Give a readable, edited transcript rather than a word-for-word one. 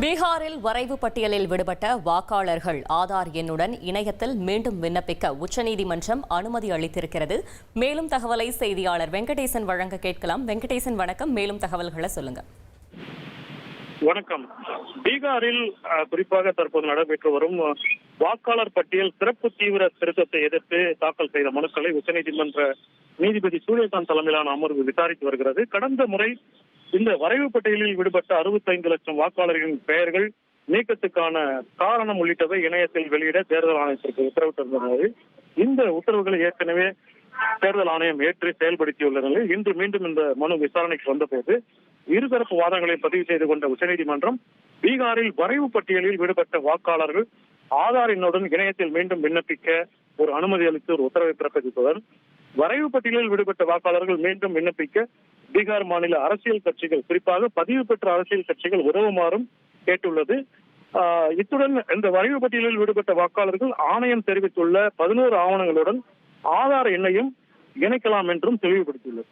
பீகாரில் வரைவு பட்டியலில் விடுபட்ட வாக்காளர்கள் ஆதார் எண்ணுடன் இணையத்தில் மீண்டும் விண்ணப்பிக்க உச்சநீதிமன்றம் அனுமதி அளித்திருக்கிறது. மேலும் தகவலை செய்தியாளர் வெங்கடேசன் வழங்க கேட்கலாம். வெங்கடேசன் வணக்கம், மேலும் தகவல்களை சொல்லுங்க. வணக்கம். பீகாரில் குறிப்பாக தற்போது நடைபெற்று வரும் வாக்காளர் பட்டியல் சிறப்பு தீவிர திருத்தத்தை எதிர்த்து தாக்கல் செய்த மனுக்களை உச்சநீதிமன்ற நீதிபதி சூரியகாந்த் தலைமையிலான அமர்வு விசாரித்து வருகிறது. கடந்த முறை இந்த வரைவு பட்டியலில் விடுபட்ட 65 லட்சம் வாக்காளர்களின் பெயர்கள் நீக்கத்துக்கான காரணம் உள்ளிட்டவை இணையத்தில் வெளியிட தேர்தல் ஆணையத்திற்கு உத்தரவிட்டிருந்தது. இந்த உத்தரவுகளை ஏற்கனவே தேர்தல் ஆணையம் ஏற்று செயல்படுத்தியுள்ள நிலையில் இன்று மீண்டும் இந்த மனு விசாரணைக்கு வந்தபோது இருதரப்பு வாதங்களை பதிவு செய்து கொண்ட உச்சநீதிமன்றம் பீகாரில் வரைவு பட்டியலில் விடுபட்ட வாக்காளர்கள் ஆதார் எண்ணுடன் இணையத்தில் மீண்டும் விண்ணப்பிக்க ஒரு அனுமதி அளித்து ஒரு உத்தரவை பிறப்பித்ததுடன் வரைவு பட்டியலில் விடுபட்ட வாக்காளர்கள் மீண்டும் விண்ணப்பிக்க பீகார் மாநில அரசியல் கட்சிகள், குறிப்பாக பதிவு பெற்ற அரசியல் கட்சிகள் உதவுமாறும் கேட்டுள்ளது. இத்துடன் இந்த வரைவு பட்டியலில் விடுபட்ட வாக்காளர்கள் ஆணையம் தெரிவித்துள்ள 11 ஆவணங்களுடன் ஆதார் எண்ணையும் இணைக்கலாம் என்றும் தெளிவுபடுத்தியுள்ளது.